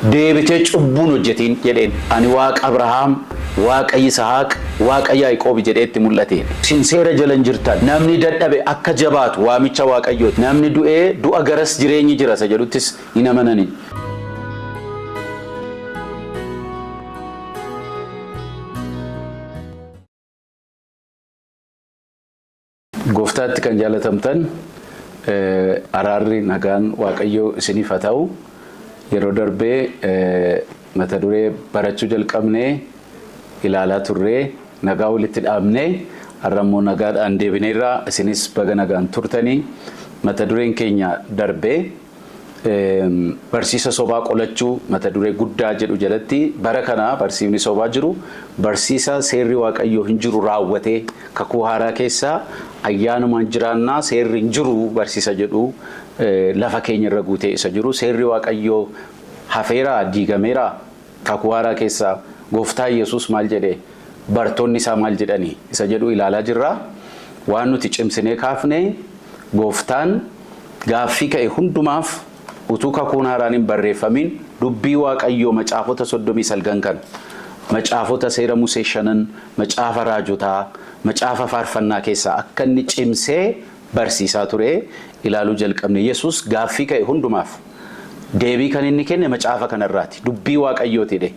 deebitee cubbuun hojjetiin jedheen ani waaqa Abrahaam waaqa Yisaaq waaqa Yaaqoob jedheetti mul'ate. Isin seera jalan jirtan namni dadhabe akka jabaatu waamicha Waaqayyooti. Namni du'ee du'a garas jireenyi jira isa jedhuttis hin amanani. Gooftaatti kan jaalatamtan araarri nagaan Waaqayyoo isiniif haa ta'u. Yeroo darbee mata duree barachuu jalqabnee ilaalaa turree nagaa walitti dhaabnee har'ammoo nagaadhaan deebineerra isinis baga nagaan turtanii mata dureen keenya darbee barsiisa sobaa qolachuu mata duree guddaa jedhu jalatti bara kana barsiifni sobaa jiru barsiisa seerri Waaqayyoo hin jiru raawwatee kakuu haaraa keessaa ayyaanumaan jiraannaa seerri hin jiru barsiisa jedhu lafa keenya irra guutee isa jiru seerri Waaqayyoo hafeera diigameera kakuu haaraa keessaa gooftaa Yesuus maal jedhee bartoonni isaa maal jedhanii isa jedhu ilaalaa jirra. Waan nuti cimsinee kaafne gooftaan gaaffii ka'e hundumaaf utuu kakuun haaraan hin barreeffamin dubbii Waaqayyoo macaafota 39 kan macaafota seera Musee 5 macaafa raajotaa macaafa faarfannaa keessaa akka inni cimsee barsiisaa ture ilaaluu jalqabne. Yesuus gaaffii ka'e hundumaaf deebii kan inni kenne macaafa kanarraati dubbii Waaqayyooti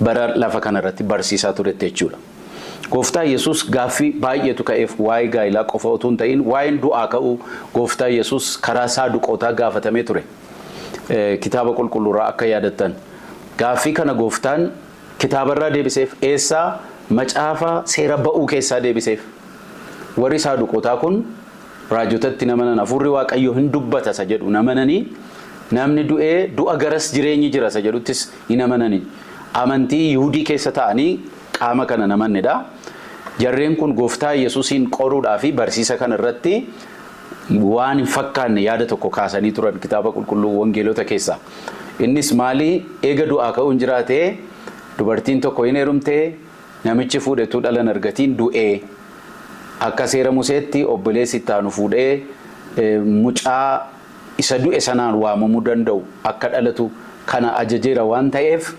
bara lafa kanarratti barsiisaa turetti jechuudha. Gooftaa Yesuus gaaffii baay'eetu ka'eef waa'ee gaa'ilaa qofa utuu hin ta'in waa'een du'aa ka'uu gooftaa Yesuus karaa saaduqootaa gaafatamee ture. Kitaaba qulqulluurraa akka yaadattan gaaffii kana gooftaan kitaabarraa deebiseef eessaa macaafa seera ba'uu keessaa deebiseef. Warri saaduqootaa kun raajotatti namanan hafuurri Waaqayyoo hin dubbata isa jedhu namananii namni du'ee du'a garas jireenyi jira isa jedhuttis hin amananii. Amantii Yihuudii keessa ta'anii qaama kana namannedha. Jarreen kun gooftaa Yesuusiin qoruudhaa fi barsiisa kana irratti waan hin fakkaanne yaada tokko kaasanii turan kitaaba qulqulluu wangeelota keessaa. Innis maali eega du'aa ka'uun jiraatee dubartiin tokko hin heerumtee namichi fuudhetu dhalan argatiin du'ee akka seera Museetti obboleessi itti aanu fuudhee mucaa isa du'e sanaan waamamuu danda'u akka dhalatu kana ajajeera waan ta'eef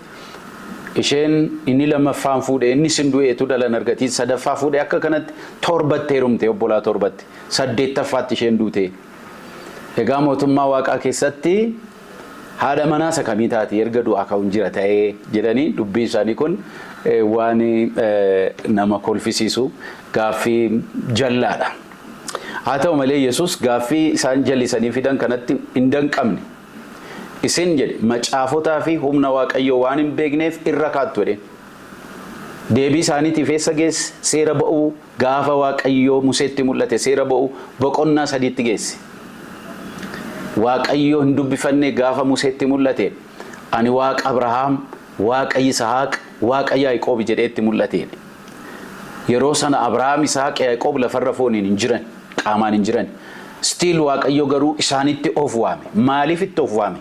isheen inni lammaffaan fuudhee inni sin du'eetu dhalan argatiin sadaffaa fuudhee akka kanatti torbatti heerumte obbolaa torbatti saddeettaffaatti isheen duute. Egaa mootummaa Waaqaa keessatti haadha manaa isa kamii taati erga du'aa ka'uun jira ta'ee jedhanii dubbii isaanii kun waan nama kolfisiisu gaaffii jallaadha. Haa ta'u malee Yesuus gaaffii isaan jallisanii fidan kanatti hin danqamne. Isin jedhe macaafotaa fi humna Waaqayyoo waan hin beekneef irra kaattu jedhe. Deebii isaaniitiif eessa geesse seera ba'uu gaafa Waaqayyoo Museetti mul'ate seera ba'uu boqonnaa 3tti geesse. Waaqayyoo hin dubbifanne gaafa Museetti mul'ate ani waaqa Abrahaam waaqa Yisaaq waaqa Yaaqoob jedheetti mul'ate. Yeroo sana Abrahaam Yisaaq Yaaqoob lafarra fooniin hin jiran qaamaan hin jiran. Stiil Waaqayyoo garuu isaanitti of waame. Maaliif itti of waame?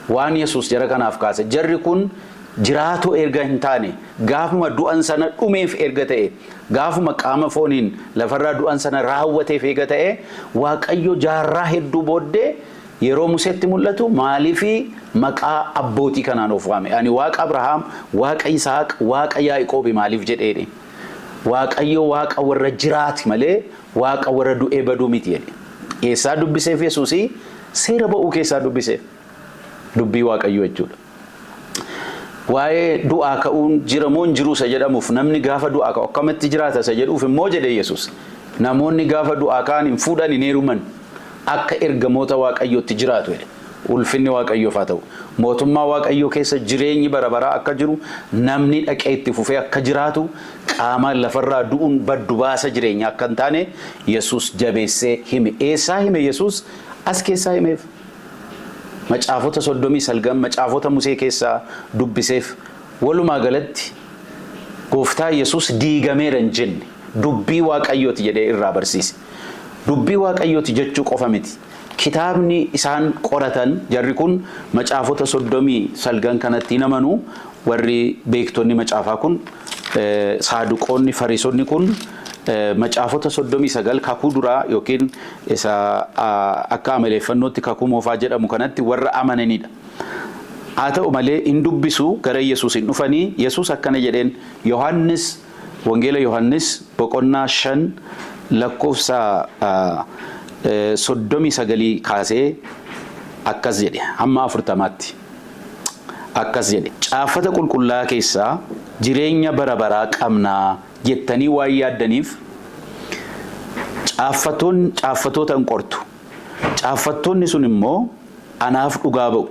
Waan Yesuus jara kanaaf kaase jarri kun jiraatoo erga hin taane gaafuma du'an sana dhumeef erga ta'e gaafuma qaama fooniin lafarraa du'an sana raawwateef erga ta'e Waaqayyo jaarraa hedduu booddee yeroo Museetti mul'atu maaliifi maqaa abbootii kanaan of waame ani waaqa Abrahaam waaqa Yisaaq waaqa Yaaqoob maaliif jedhee Waaqayyo waaqa warra jiraati malee waaqa warra du'ee baduu miti jedhe. Eessaa dubbiseef Yesuusii seera ba'uu keessaa dubbiseef. Dubbii Waaqayyoo jechuudha. Waa'ee du'aa ka'uun jiramoo hin jiru isa jedhamuuf namni gaafa du'aa ka'u akkamitti jiraata isa jedhuuf immoo jedhee Yesuus. Namoonni gaafa du'aa ka'an hin fuudhan hin heeruman akka ergamoota Waaqayyootti jiraatu jedhe. Ulfinni Waaqayyoof haa ta'u. Mootummaa Waaqayyoo keessa jireenyi bara baraa akka jiru namni dhaqee itti fufee akka jiraatu qaamaan lafarraa du'uun baddu baasa jireenya akka hin taane Yesuus jabeessee hime. Eessaa hime Yesuus as keessaa himeef. Macaafota 39 macaafota Musee keessaa dubbiseef walumaa galatti gooftaa Yesuus diigameera hin jenne dubbii Waaqayyooti jedhee irraa barsiise. Dubbii Waaqayyooti jechuu qofa miti. Kitaabni isaan qoratan jarri kun macaafota 39 kanatti namanuu warri beektonni macaafaa kun saaduqoonni fariisonni kun macaafota 39 kakuu duraa yookiin isa akka amaleeffannootti kakuu moofaa jedhamu kanatti warra amananidha. haa ta'u malee in dubbisu gara Yesuus hin dhufanii Yesuus akkana jedheen Yohannis wangeela Yohannis boqonnaa 5 lakkoofsa 39 kaasee akkas jedhe hamma 40tti akkas jedhe caafata qulqullaa keessaa jireenya bara baraa qabnaa jettanii waan yaaddaniif caaffatoota hin qortu caaffattoonni sun immoo anaaf dhugaa ba'u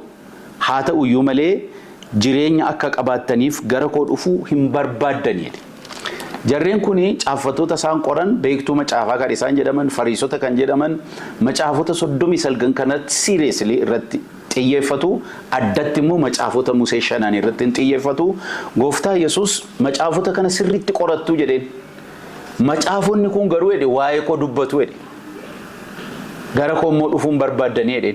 haa ta'u iyyuu malee jireenya akka qabaattaniif gara koo dhufuu hin barbaaddanii jarreen kuni caaffatoota isaan qoran beektuu macaafaa kan isaan jedhaman fariisota kan jedhaman macaafota 39 kanatti seriously irratti xiyyeeffatu addatti immoo macaafota Musee 5 irratti xiyyeeffatu gooftaa Yesuus macaafota kana sirriitti qorattuu jedheen macaafonni kun garuu edhe waa'ee koo dubbatu edhe gara koo immoo dhufuun barbaaddanii edhe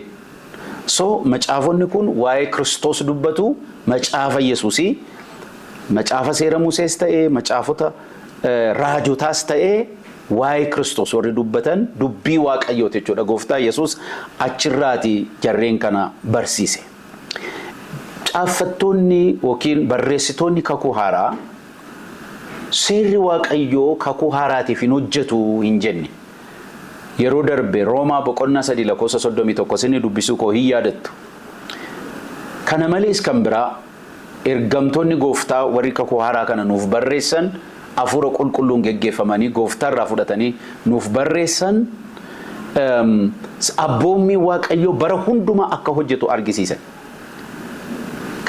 so macaafonni kun waa'ee Kiristoos dubbatu macaafa Yesuusii macaafa seera Musees ta'ee macaafota raajotaas ta'ee waa'ee Kiristoos warri dubbatan dubbii Waaqayyooti jechuudha gooftaa Yesuus achirraati jarreen kana barsiise caaffattoonni yookiin barreessitoonni kakuu haaraa seerri Waaqayyoo kakuu haaraatiif hin hojjetu hin jenne yeroo darbe Roomaa boqonnaa 3 lakkoofsa 31 sinni dubbisuu koo hin yaadattu kana malees kan biraa ergamtoonni gooftaa warri kakuu haaraa kana nuuf barreessan hafuura qulqulluun geggeeffamanii gooftaarraa fudhatanii nuuf barreessan abboommii Waaqayyoo bara hundumaa akka hojjetu argisiisan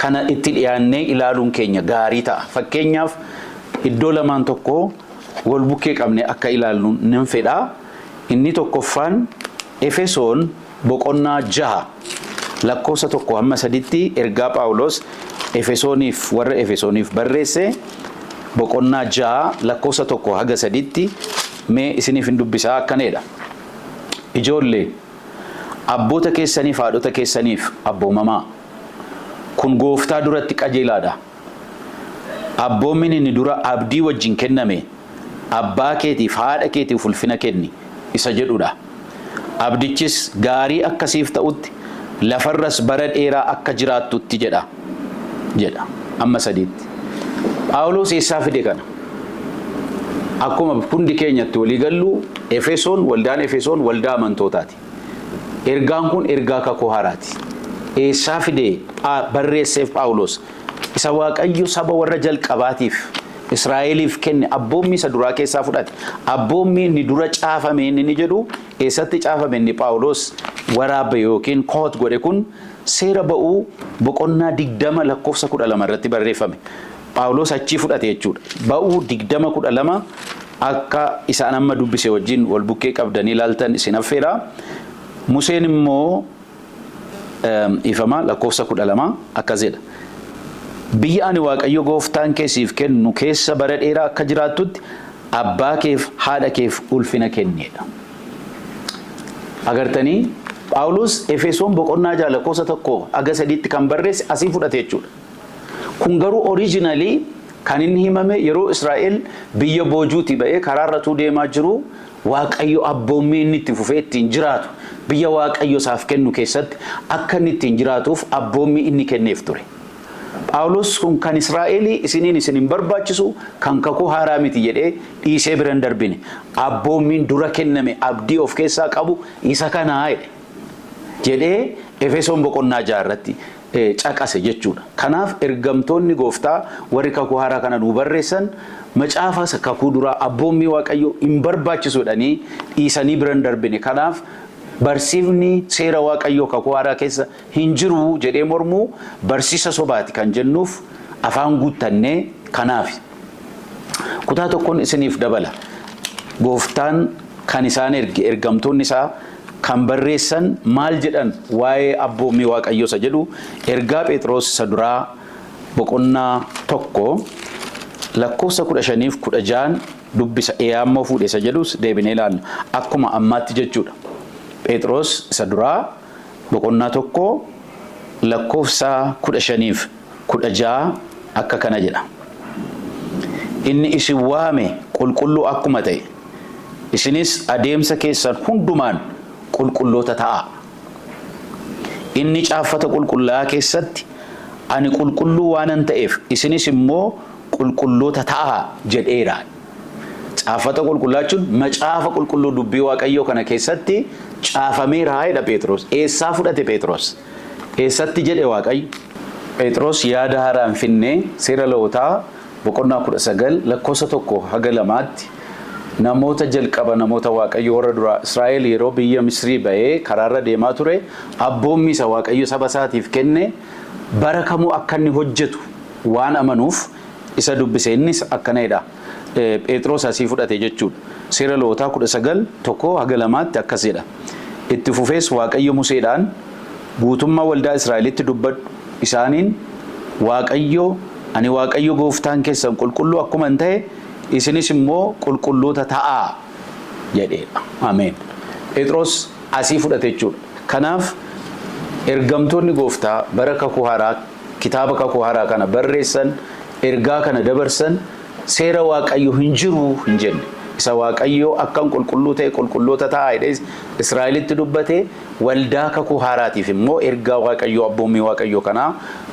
kana itti dhiyaannee ilaaluun keenya gaarii ta'a fakkeenyaaf iddoo lamaan tokko wal bukkee qabne akka ilaallu nan fedha inni tokkoffaan Efesoon boqonnaa 6 lakkoofsa 1 hamma 3tti ergaa Phaawulos Efesooniif warra Efesooniif barreesse boqonnaa 6 lakkoofsa 1 haga 3tti mee isiniif hin dubbisaa akkaneedha ijoollee abboota keessaniif haadhota keessaniif abboomamaa kun gooftaa duratti qajeelaadha abboommin inni dura abdii wajjin kenname abbaa keetiif haadha keetiif ulfina kenni isa jedhudha abdichis gaarii akkasiif ta'utti lafarras bara dheeraa akka jiraattutti jedha amma 3tti Phaawulos eessaa fide kana akkuma hundi keenyatti walii gallu Efesoon waldaan Efesoon waldaa amantootaati ergaan kun ergaa kakuu haaraati eessaa fide barreesseef Phaawulos isa Waaqayyo saba warra jalqabaatiif Israa'eliif kenne abboommii isa duraa keessaa fudhate abboommii inni dura caafame inni jedhu eessatti caafame inni Phaawulos waraabe yookiin koot godhe kun seera ba'uu boqonnaa 20 lakkoofsa 12 irratti barreeffame Phaawulos achii fudhate jechuudha ba'uu 20:12 akka isaan amma dubbise wajjin wal bukkee qabdanii ilaaltan isin affeera Museen immoo ifama lakkoofsa 12 akka jedha biyya ani Waaqayyo gooftaan keessiif kennu keessa bara dheeraa akka jiraattutti abbaa keef haadha keef ulfina kenneedha agartanii Phaawulos Efesoon boqonnaa 6 lakkoofsa 1 haga 3tti kan barreesse asii fudhate jechuudha kun garuu originally kan inni himame yeroo Israa'el biyya boojuutii ba'ee karaarra deemaa jiru Waaqayyo abboommii inni itti fufee ittiin jiraatu biyya Waaqayyo isaaf kennu keessatti akka inni ittiin jiraatuuf abboommii inni kenneef ture Phaawulos kun kan Israa'elii isinin barbaachisu kan kakuu haaraa miti jedhee dhiisee biran darbine abboommiin dura kenname abdii of keessaa qabu isa kanaa jedhee Efesoon boqonnaa 6 irratti caqase jechuudha kanaaf ergamtoonni gooftaa warri kakuu haaraa kana nu barreessan macaafa kakuu duraa abboommii Waaqayyo hin barbaachisuudhanii dhiisanii biran darbine kanaaf barsiifni seera Waaqayyo kakuu haaraa keessa hin jiru jedhee mormuu barsiisa sobaati kan jennuuf afaan guuttannee kanaaf kutaa tokkoon isiniif dabala gooftaan kan isaan ergamtoonni isaa kan barreessan maal jedhan waa'ee abboommii Waaqayyo isa jedhu ergaa Phexros isa duraa boqonnaa 1 lakkoofsa 15-16 dubbisa eeyyaammoo fuudhe isa jedhus deebinee ilaalla akkuma ammaatti jechuudha Phexros isa duraa boqonnaa 1 lakkoofsa 15-16 akka kana jedha inni isin waame qulqulluu akkuma ta'e isinis adeemsa keessan hundumaan qulqulloota ta'a inni caaffata qulqullaa'aa keessatti ani qulqulluu waanan ta'eef isinis immoo qulqulloota ta'aa jedheera. Caafata qulqullaachuun macaafa qulqulluu dubbii Waaqayyoo kana keessatti caafameera jedha Phexros. Eessaa fudhate Phexros? Eessatti jedhe Waaqayyo? Phexros yaada haaraan finnee seera Lewwotaa boqonnaa 19 lakkoofsa 1-2tti namoota jalqaba namoota Waaqayyo warra dura Israa'el yeroo biyya Misrii ba'ee karaarra deemaa ture abboommi isa Waaqayyo saba isaatiif kenne bara kamuu akka inni hojjetu waan amanuuf isa dubbise. Innis akkana jedha. Phexros asii fudhate jechuudha. Seera Lewwotaa 19:1-2tti akkas jedha. Itti fufees Waaqayyo Museedhaan guutummaa waldaa Israa'elitti dubbadhu isaaniin Waaqayyo ani Waaqayyo gooftaan keessan qulqulluu akkuma hin ta'e isinis immoo qulqulloota ta'aa jedheedha. Ameen. Phexros asii fudhate jechuudha. Kanaaf ergamtoonni gooftaa bara kakuu haaraa kitaaba kakuu haaraa kana barreessan ergaa kana dabarsan seera Waaqayyo hin jiru hin jenne. Isa Waaqayyo akkam qulqulluu ta'e qulqulloota ta'aa jedhee Israa'elitti dubbate waldaa kakuu haaraatiif immoo ergaa Waaqayyo abboommii Waaqayyo kanaa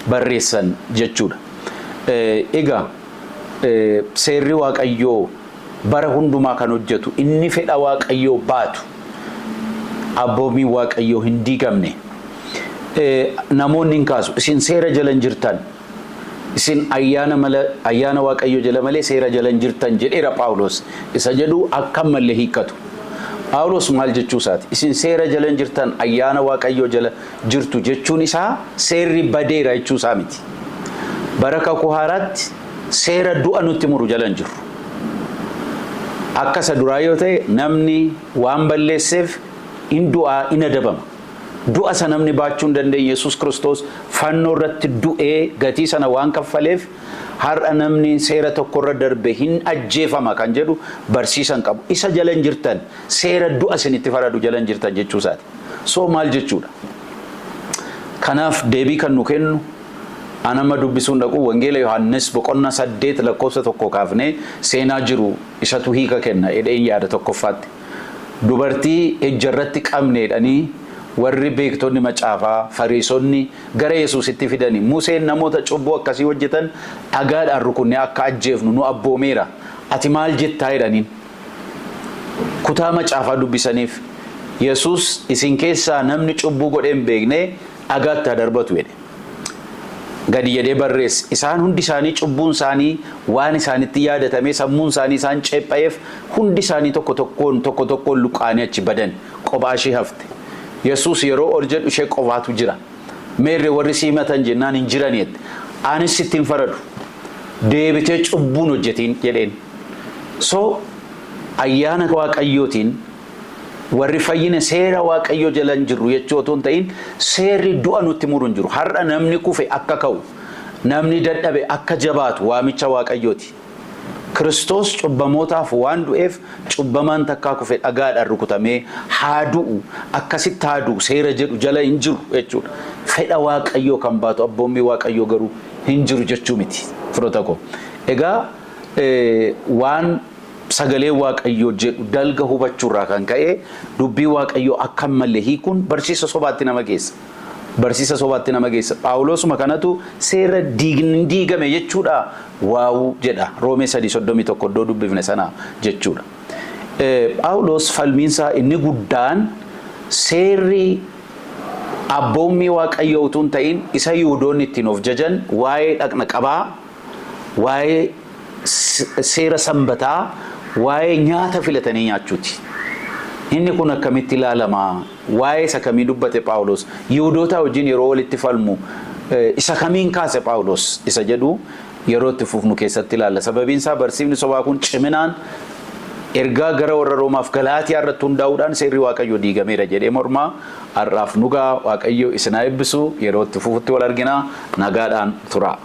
barreessan jechuudha. Egaa seerri Waaqayyoo bara hundumaa kan hojjetu inni fedha Waaqayyoo baatu abboommii Waaqayyoo hin diigamne. Namoonni hin kaasu isin seera jala hin jirtan isin ayyaana Waaqayyo jala malee seera jala hin jirtan jedheera Phaawulos. Isa jedhu akkam malee hiikkatu. Phaawulos maal jechuu isaati? Isin seera jala hin jirtan ayyaana Waaqayyo jala jirtu jechuun isaa seerri badeera jechuu isaa miti. Bara kakuu haaraatti seera du'a nutti muru jala hin jiru. Akka isa duraa yoo ta'e namni waan balleesseef in du'aa in adabama. Du'a sana namni baachuu hin dandeenye Yesuus Kiristoos fannoo irratti du'ee gatii sana waan kaffaleef har'a namni seera tokko irra darbe hin ajjeefama kan jedhu barsiisan qabu. Isa jala hin jirtan seera du'a isinitti faradu jala hin jirtan jechuu isaati. So maal jechuudha? Kanaaf deebii kan nu kennu anama dubbisuun dhaqu wangeela Yohaannis boqonnaa 8 lakkoofsa 1 kaafnee seenaa jiru isatu hiika kenna jedheen yaada tokkoffaatti. Dubartii ejjarratti qabneedhanii warri beektonni macaafaa fariisonni gara Yesuusitti fidanii Museen namoota cubbuu akkasii hojjetan dhagaadhaan rukunnee akka ajjeefnu nu abboomeera. Ati maal jettaa jedhaniin? Kutaa macaafaa dubbisaniif Yesuus isin keessaa namni cubbuu godhee hin beekne dhagaatti darbatu jedhe. Gadi jedhee barreesse. Isaan hundi isaanii cubbuun isaanii waan isaanitti yaadatamee sammuun isaanii isaan ceephaa'eef hundi isaanii tokko tokkoon luqaanii achi badan kophaa ishee hafte. Yesuus yeroo ol jedhu ishee qofaatu jira. Meerre warri siimatan jennaan hin jiraniitti. Anis sittiin faradu. Deebitee cubbuun hojjetiin jedheen. So ayyaana Waaqayyootiin warri fayyina seera Waaqayyoo jala hin jirru jechuu otoo hin ta'in seerri du'a nutti muru hin jiru. Har'a namni kufe akka ka'u, namni dadhabe akka jabaatu waamicha Waaqayyooti. Kiristoos cubbamootaaf waan du'eef cubbamaan takkaa kufe dhagaadhaan rukutamee haa du'u akkasitti haa du'u seera jedhu jala hin jiru jechuudha. Fedha Waaqayyoo kan baatu abboommii Waaqayyoo garuu hin jiru jechuu miti firoota koo. Egaa waan sagalee Waaqayyoo jedhu dalga hubachuurraa kan ka'e dubbii Waaqayyoo akkam malee hiikuun barsiisa sobaatti nama geessa. Barsiisa sobaatti nama geessa. Phaawulosuma kanatu seera diigame jechuudha. Waawu jedha Roomee 3:31 iddoo dubbifne sana jechuudha. Phaawulos falmiinsaa inni guddaan seerri abboommii Waaqayyoo utuu hin ta'in isa Yihuudoonni ittiin of jajan waa'ee dhaqna qabaa, waa'ee seera sanbataa, waa'ee nyaata filatanii nyaachuuti. Inni kun akkamitti ilaalama? Waa'ee isa kamii dubbate Phaawulos? Yihuudoota wajjin yeroo walitti falmu isa kamiin kaase Phaawulos isa jedhu yeroo itti fufnu keessatti ilaalla. Sababiin isaa barsiifni sobaa kun ciminaan ergaa gara warra Roomaaf Galaatiyaa irratti hundaa'uudhaan seerri Waaqayyoo diigameera jedhee mormaa. Har'aaf nugaa Waaqayyoo isin haa eebbisu. Yeroo itti fufutti wal arginaa. Nagaadhaan turaa.